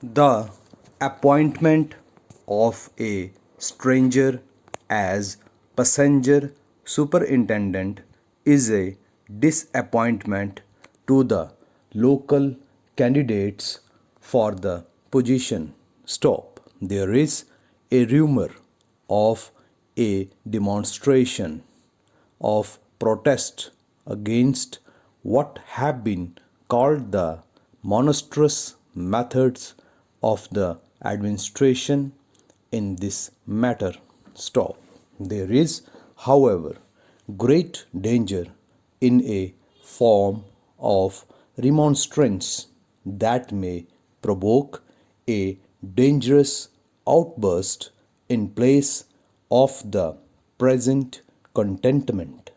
The appointment of a stranger as passenger superintendent is a disappointment to the local candidates for the position. Stop. There is a rumor of a demonstration of protest against what have been called the monstrous methods of the administration in this matter. Stop. There is, however, great danger in a form of remonstrance that may provoke a dangerous outburst in place of the present contentment,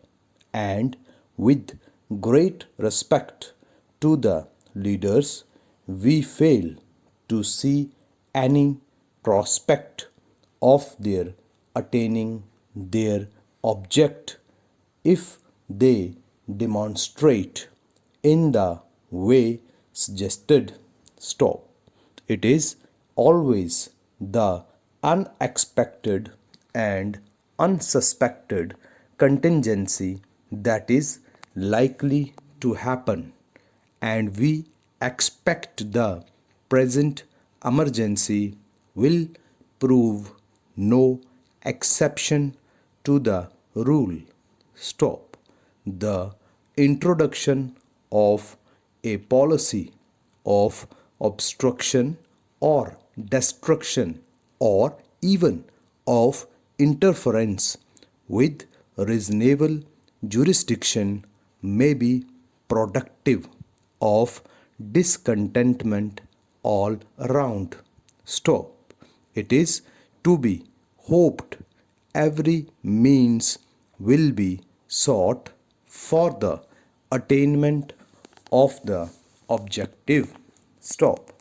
and with great respect to the leaders, we fail to see any prospect of their attaining their object if they demonstrate in the way suggested. Stop. It is always the unexpected and unsuspected contingency that is likely to happen, and we expect the present emergency will prove no exception to the rule. Stop. The introduction of a policy of obstruction or destruction, or even of interference with reasonable jurisdiction, may be productive of discontentment all around. Stop. It is to be hoped every means will be sought for the attainment of the objective. Stop.